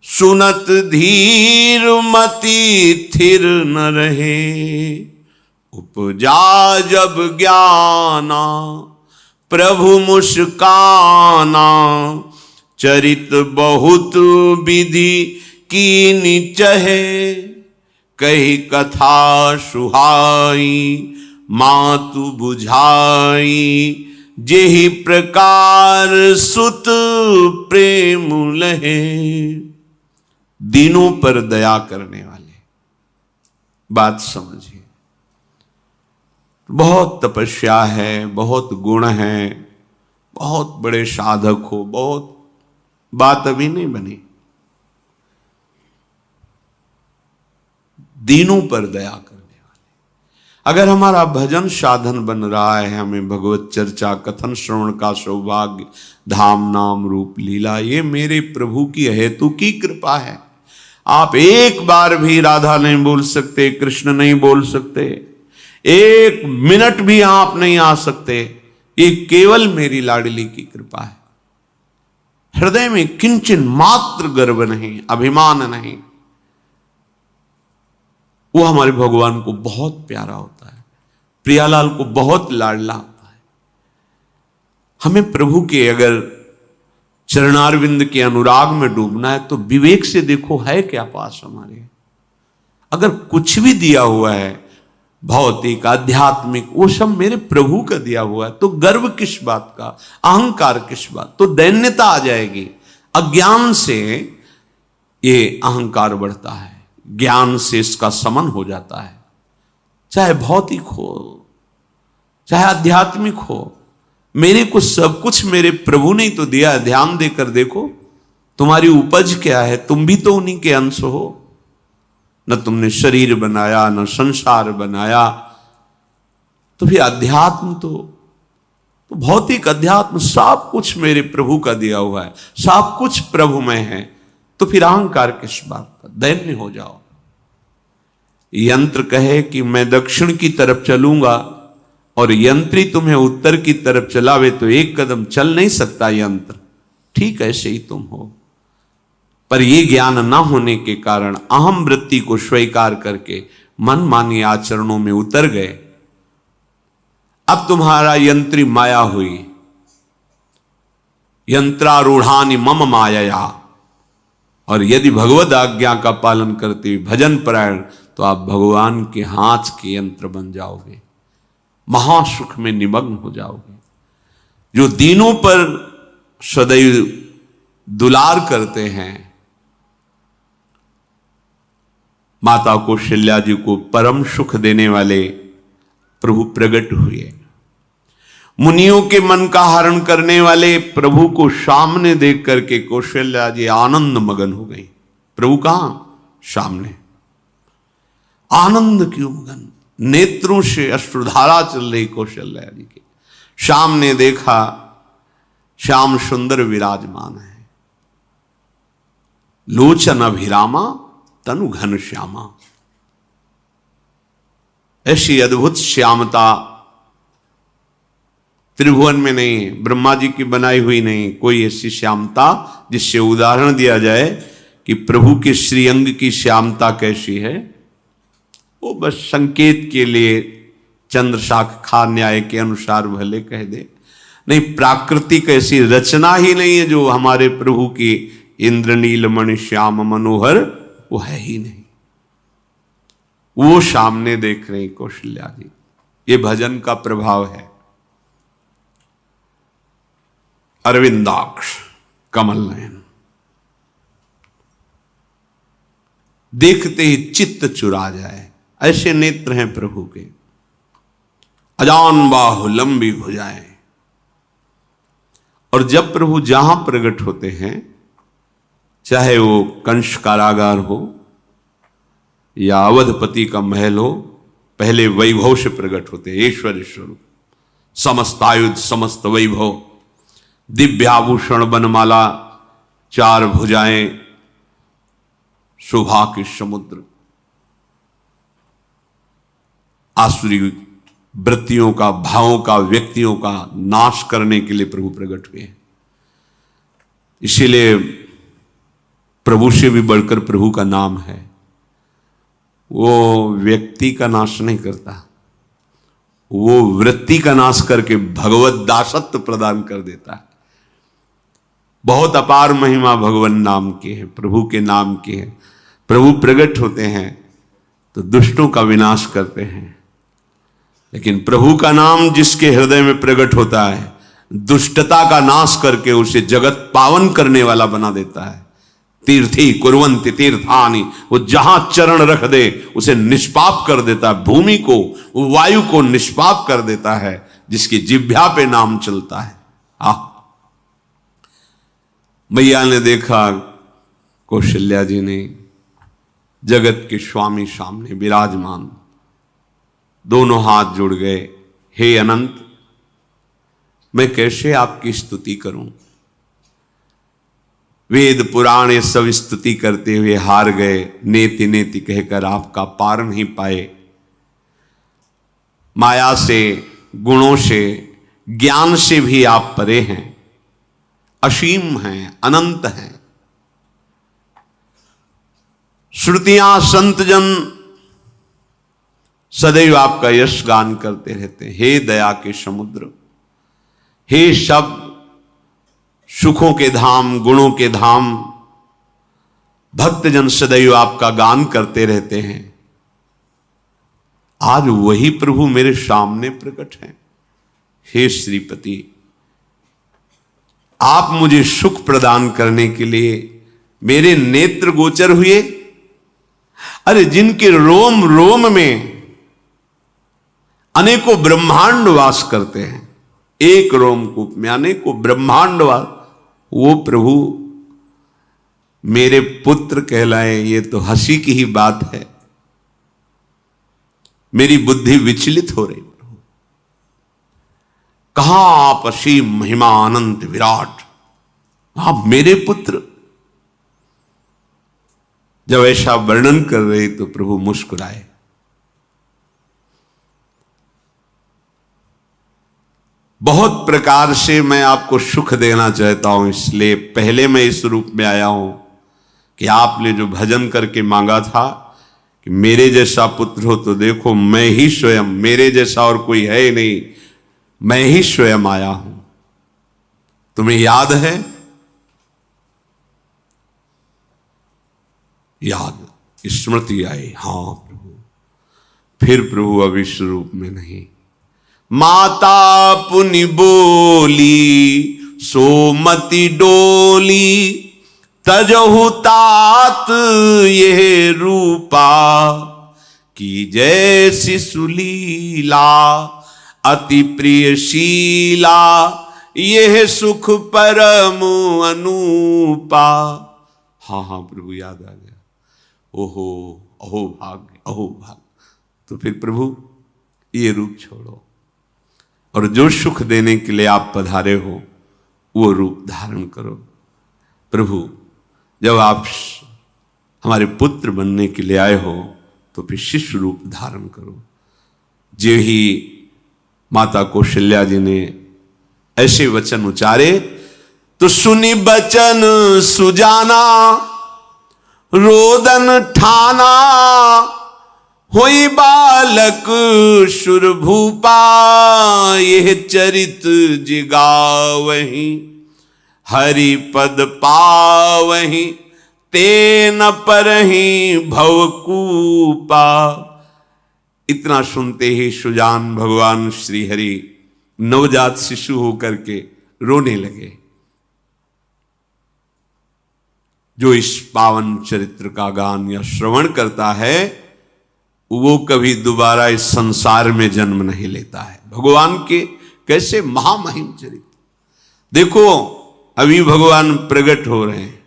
सुनत धीर मति थिर न रहे। उपजा जब ज्ञाना प्रभु मुस्काना, चरित बहुत विधि कीनि चहे। कही कथा सुहाई मातु बुझाई, जेहि प्रकार सुत प्रेम लहे। दीनों पर दया करने वाले, बात समझिए। बहुत तपस्या है, बहुत गुण है, बहुत बड़े साधक हो, बहुत बात अभी नहीं बनी। दीनों पर दया करने वाले। अगर हमारा भजन साधन बन रहा है, हमें भगवत चर्चा कथन श्रवण का सौभाग्य, धाम नाम रूप लीला, ये मेरे प्रभु की हेतु की कृपा है। आप एक बार भी राधा नहीं बोल सकते, कृष्ण नहीं बोल सकते, एक मिनट भी आप नहीं आ सकते, ये केवल मेरी लाडली की कृपा है। हृदय में किंचन मात्र गर्व नहीं, अभिमान नहीं। वो हमारे भगवान को बहुत प्यारा होता है, प्रियालाल को बहुत लाडला होता है। हमें प्रभु के अगर चरणारविंद के अनुराग में डूबना है तो विवेक से देखो है क्या पास हमारे। अगर कुछ भी दिया हुआ है भौतिक आध्यात्मिक, वो सब मेरे प्रभु का दिया हुआ है, तो गर्व किस बात का, अहंकार किस बात, तो दैन्यता आ जाएगी। अज्ञान से ये अहंकार बढ़ता है, ज्ञान से इसका समन हो जाता है। चाहे भौतिक हो चाहे आध्यात्मिक हो, मेरे को सब कुछ मेरे प्रभु ने तो दिया है। ध्यान देकर देखो तुम्हारी उपज क्या है, तुम भी तो उन्हीं के अंश हो। न तुमने शरीर बनाया, न संसार बनाया, तो फिर अध्यात्म तो भौतिक अध्यात्म सब कुछ मेरे प्रभु का दिया हुआ है, सब कुछ प्रभु में है। तो फिर अहंकार किस बात का, दैन्य हो जाओ। यंत्र कहे कि मैं दक्षिण की तरफ चलूंगा और यंत्री तुम्हें उत्तर की तरफ चलावे तो एक कदम चल नहीं सकता यंत्र। ठीक ऐसे ही तुम हो, पर यह ज्ञान ना होने के कारण अहम वृत्ति को स्वीकार करके मनमानी आचरणों में उतर गए। अब तुम्हारा यंत्री माया हुई, यंत्रारूढ़ानि मम माया। और यदि भगवद आज्ञा का पालन करते हुए भजन परायण, तो आप भगवान के हाथ के यंत्र बन जाओगे, महासुख में निमग्न हो जाओगे। जो दीनों पर सदैव दुलार करते हैं, माता कौशल्या जी को परम सुख देने वाले प्रभु प्रकट हुए। मुनियों के मन का हरण करने वाले प्रभु को सामने देख करके कौशल्या जी आनंद मगन हो गई। प्रभु कहां? सामने। आनंद क्यों मगन? नेत्रों से अश्रुधारा चल रही कौशल्या जी के। सामने देखा श्याम सुंदर विराजमान है, लोचन अभिरामा तनु घन श्यामा। ऐसी अद्भुत श्यामता त्रिभुवन में नहीं, ब्रह्मा जी की बनाई हुई नहीं कोई ऐसी श्यामता जिससे उदाहरण दिया जाए कि प्रभु के श्रीअंग की श्यामता कैसी है। वो बस संकेत के लिए चंद्र शाखा न्याय के अनुसार भले कह दे, नहीं प्राकृतिक ऐसी रचना ही नहीं है जो हमारे प्रभु की इंद्रनील मणि श्याम मनोहर, वो है ही नहीं। वो सामने देख रही कौशल्या जी। ये भजन का प्रभाव है। अरविंदाक्ष कमल नयन, देखते ही चित्त चुरा जाए, ऐसे नेत्र हैं प्रभु के। अजान बाहु लंबी भुजाएं। और जब प्रभु जहां प्रकट होते हैं, चाहे वो कंस कारागार हो या अवधपति का महल हो, पहले वैभव से प्रकट होते हैं। ऐश्वर्य स्वरूप, समस्त आयुध, समस्त वैभव, दिव्य आभूषण, बनमाला, चार भुजाएं, शोभा के समुद्र। आसुरी वृत्तियों का, भावों का, व्यक्तियों का नाश करने के लिए प्रभु प्रकट हुए। इसीलिए प्रभु से भी बढ़कर प्रभु का नाम है। वो व्यक्ति का नाश नहीं करता, वो वृत्ति का नाश करके भगवत दासत्व प्रदान कर देता है। बहुत अपार महिमा भगवान नाम की है, प्रभु के नाम की है। प्रभु प्रकट होते हैं तो दुष्टों का विनाश करते हैं, लेकिन प्रभु का नाम जिसके हृदय में प्रकट होता है दुष्टता का नाश करके उसे जगत पावन करने वाला बना देता है। तीर्थी कुर्वन्ति तीर्थानि, वो जहां चरण रख दे उसे निष्पाप कर देता है। भूमि को, वायु को निष्पाप कर देता है जिसकी जिह्वा पे नाम चलता है। मैया ने देखा कौशल्या जी ने जगत के स्वामी सामने विराजमान, दोनों हाथ जुड़ गए। हे अनंत, मैं कैसे आपकी स्तुति करूं? वेद पुराण ये सब स्तुति करते हुए हार गए। नेति नेति कहकर आपका पार नहीं पाए। माया से, गुणों से, ज्ञान से भी आप परे हैं, असीम हैं, अनंत हैं। श्रुतियां संतजन सदैव आपका यश गान करते रहते हैं। हे दया के समुद्र, हे शब्द, सुखों के धाम, गुणों के धाम, भक्तजन सदैव आपका गान करते रहते हैं। आज वही प्रभु मेरे सामने प्रकट हैं। हे श्रीपति, आप मुझे सुख प्रदान करने के लिए मेरे नेत्र गोचर हुए। अरे जिनके रोम रोम में अनेकों ब्रह्मांड वास करते हैं, एक रोमकूप में अनेकों ब्रह्मांड वास, वो प्रभु मेरे पुत्र कहलाए, ये तो हंसी की ही बात है। मेरी बुद्धि विचलित हो रही। प्रभु कहां आप असीम महिमा अनंत विराट, आप मेरे पुत्र। जब ऐसा वर्णन कर रहे तो प्रभु मुस्कुराए। बहुत प्रकार से मैं आपको सुख देना चाहता हूं, इसलिए पहले मैं इस रूप में आया हूं कि आपने जो भजन करके मांगा था कि मेरे जैसा पुत्र हो, तो देखो मैं ही स्वयं, मेरे जैसा और कोई है ही नहीं, मैं ही स्वयं आया हूं। तुम्हें याद है? याद, स्मृति आई। हां प्रभु। फिर प्रभु अब इस रूप में नहीं। माता पुनि बोली सोमति डोली, तजहु तात ये रूपा, की जैसी सुलीला अति प्रियशीला, यह सुख परम अनूपा। हाँ हाँ प्रभु, याद आ गया। ओहो, अहो भाग्य, अहो भाग्य। तो फिर प्रभु ये रूप छोड़ो और जो सुख देने के लिए आप पधारे हो वो रूप धारण करो। प्रभु, जब आप हमारे पुत्र बनने के लिए आए हो तो फिर शिष्य रूप धारण करो। जो ही माता कौशल्या जी ने ऐसे वचन उचारे तो सुनी बचन सुजाना, रोदन ठाना, होई बालक सुरभूपा, यह चरित जिगावहीं, हरि पद पावहीं, तेन परहीं भवकूपा। इतना सुनते ही सुजान भगवान श्री हरि नवजात शिशु होकर के रोने लगे। जो इस पावन चरित्र का गान या श्रवण करता है वो कभी दोबारा इस संसार में जन्म नहीं लेता है। भगवान के कैसे महामहिम चरित्र देखो। अभी भगवान प्रकट हो रहे हैं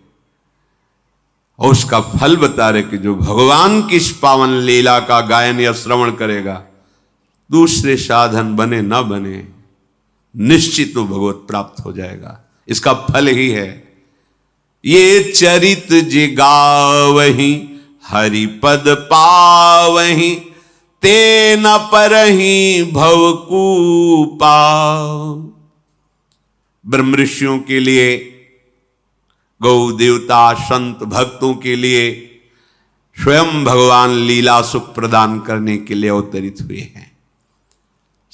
और उसका फल बता रहे कि जो भगवान की इस पावन लीला का गायन या श्रवण करेगा, दूसरे साधन बने ना बने, निश्चित तो भगवत प्राप्त हो जाएगा। इसका फल ही है ये चरित जिगावहीं, हरिपद पावहीं, तेन परहीं भवकूपा। ब्रह्म ऋषियों के लिए गौ देवता संत भक्तों के लिए स्वयं भगवान लीला सुख प्रदान करने के लिए अवतरित हुए हैं।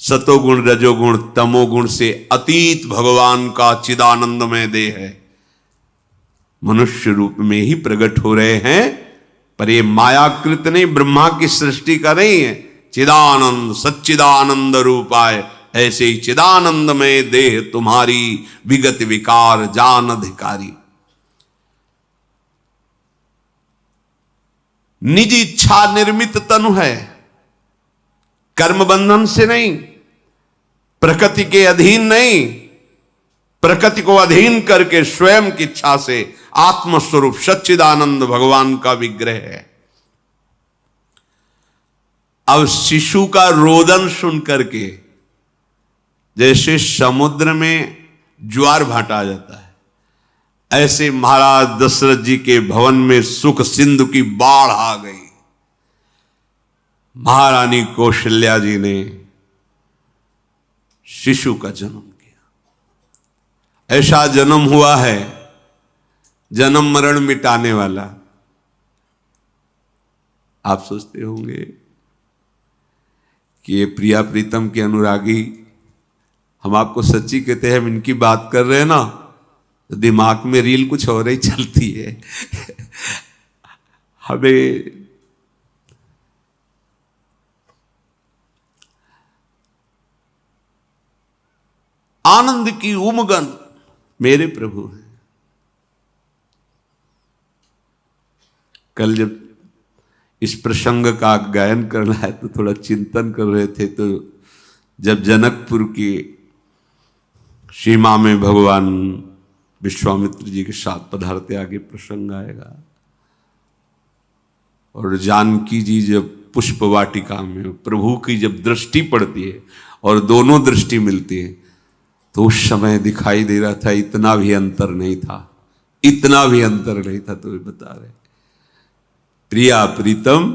सतोगुण रजोगुण तमोगुण से अतीत भगवान का चिदानंदमय देह है, मनुष्य रूप में ही प्रकट हो रहे हैं, पर ये मायाकृत नहीं, ब्रह्मा की सृष्टि का नहीं है। चिदानंद सच्चिदानंद रूपाय, ऐसे ही चिदानंदमय देह तुम्हारी विगत विकार जान अधिकारी। निज इच्छा निर्मित तनु है, कर्म बंधन से नहीं, प्रकृति के अधीन नहीं, प्रकृति को अधीन करके स्वयं की इच्छा से आत्मस्वरूप सच्चिदानंद भगवान का विग्रह है। अब शिशु का रोदन सुन करके जैसे समुद्र में ज्वार भाटा आ जाता है, ऐसे महाराज दशरथ जी के भवन में सुख सिंधु की बाढ़ आ गई। महारानी कौशल्या जी ने शिशु का जन्म किया। ऐसा जन्म हुआ है जन्म मरण मिटाने वाला। आप सोचते होंगे कि ये प्रिया प्रीतम के अनुरागी, हम आपको सच्ची कहते हैं, हम इनकी बात कर रहे हैं ना तो दिमाग में रील कुछ और ही चलती है। हमें आनंद की उमगन मेरे प्रभु हैं। कल जब इस प्रसंग का गायन करना है तो थोड़ा चिंतन कर रहे थे, तो जब जनकपुर की सीमा में भगवान विश्वामित्र जी के साथ पधारते, आगे प्रसंग आएगा, और जानकी जी जब पुष्प वाटिका में प्रभु की जब दृष्टि पड़ती है और दोनों दृष्टि मिलती है, तो उस समय दिखाई दे रहा था इतना भी अंतर नहीं था, इतना भी अंतर नहीं था। तो बता रहे प्रिया प्रीतम